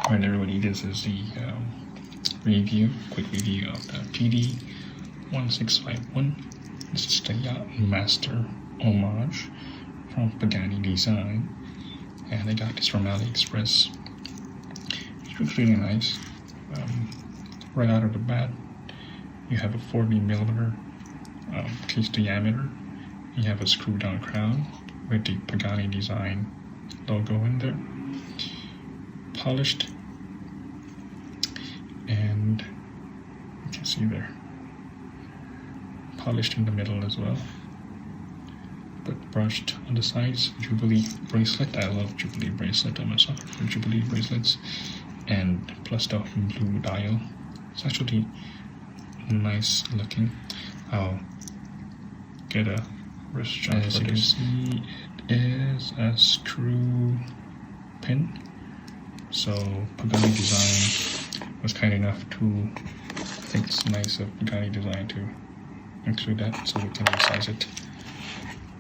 Alright everybody, this is the quick review of the PD-1651. This is the Yacht-Master homage from Pagani Design, and I got this from AliExpress. It looks really nice. Right out of the bat, you have a 40mm case diameter. You have a screw down crown with the Pagani Design logo in there. Polished, and you can see there, polished in the middle as well, but brushed on the sides. Jubilee bracelet. I love Jubilee bracelet. I'm a sucker for Jubilee bracelets. And plus the blue dial. It's actually nice looking. I'll get a wrist shot. As you can see, it is a screw pin. So Pagani Design was kind enough to, I think it's nice of Pagani Design to include that, so we can resize it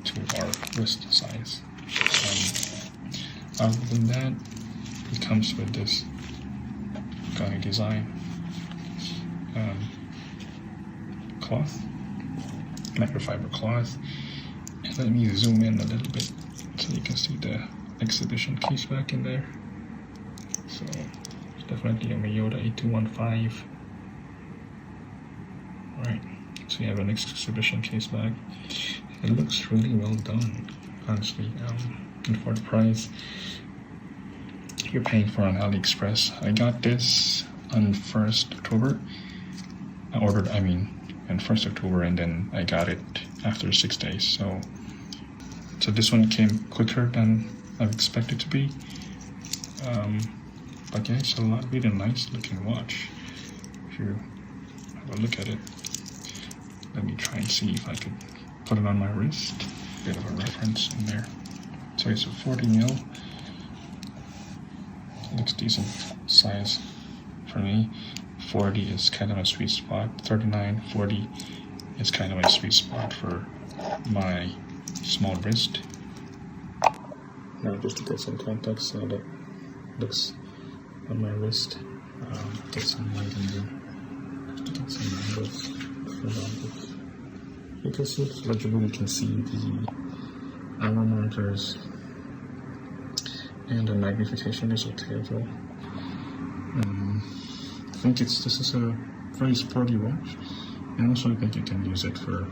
to our wrist size. Other than that, it comes with this Pagani Design cloth, microfiber cloth. And let me zoom in a little bit so you can see the exhibition case back in there. So it's definitely a Miyota 8215. Alright, so you have an exhibition case bag. It looks really well done, honestly. And for the price you're paying for on AliExpress. I got this on 1st October. On 1st October, and then I got it after 6 days. So this one came quicker than I expected to be. But yeah, it's a really nice looking watch. If you have a look at it, let me try and see if I could put it on my wrist. Bit of a reference in there. So it's a 40mm. Looks decent size for me. 40 is kind of a sweet spot. 39, 40 is kind of a sweet spot for my small wrist. Now just to get some context so that looks on my wrist. Get some light in there. Just to get some numbers. You can see it's legible. You can see the hour markers, and the magnification is okay as well. I think this is a very sporty watch, and also I think you can use it for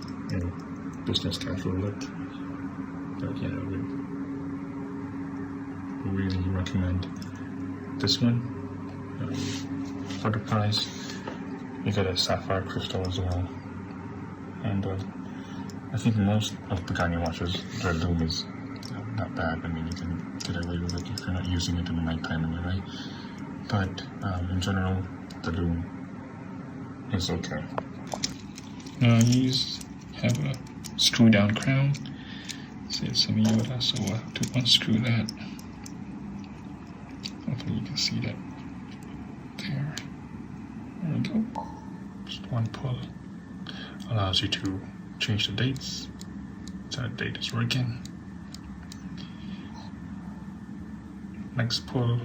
business casual look. But yeah, I would really recommend this one. For the price, you get a sapphire crystal as well, and I think most of Pagani watches, their lume is not bad. I mean, you can get away with it if you're not using it in the nighttime anyway. But in general, the lume is okay. Now you have a screw down crown. See, it's a Miyota, so we'll have to unscrew that. Hopefully you can see that. There we go. Just one pull allows you to change the dates. So that date is working. Next pull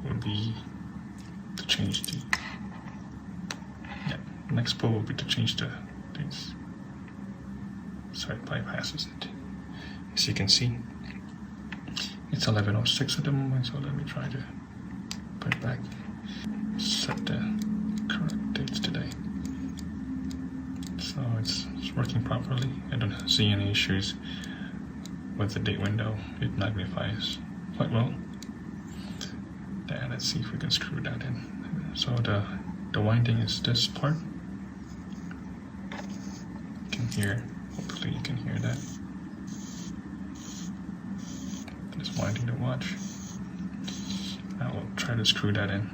will be to change the next pull will be to change the dates. So it bypasses it. As you can see, it's 11:06 at the moment, so let me try to put it back. Set the correct dates today. So it's working properly. I don't see any issues with the date window. It magnifies quite well. And let's see if we can screw that in. So the winding is this part. You can hear, hopefully you can hear that. It's winding the watch. Now we'll try to screw that in.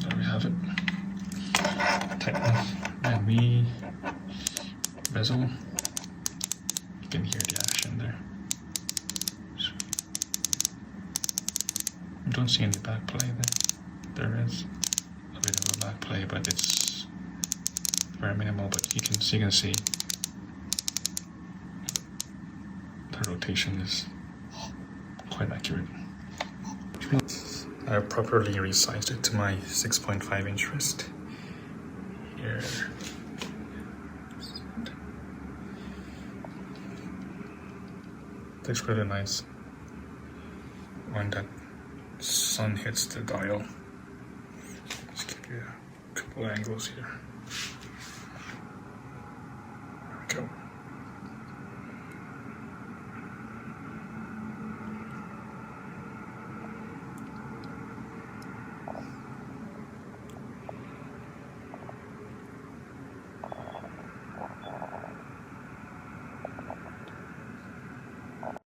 There we have it. Tighten and we bezel. You can hear the action there. I don't see any back play there. There is a bit of a back play, but it's very minimal, but you can see the rotation is quite accurate. Which means I properly resized it to my 6.5-inch wrist. Here. Looks really nice when that sun hits the dial. Let's give you a couple angles here. There we go.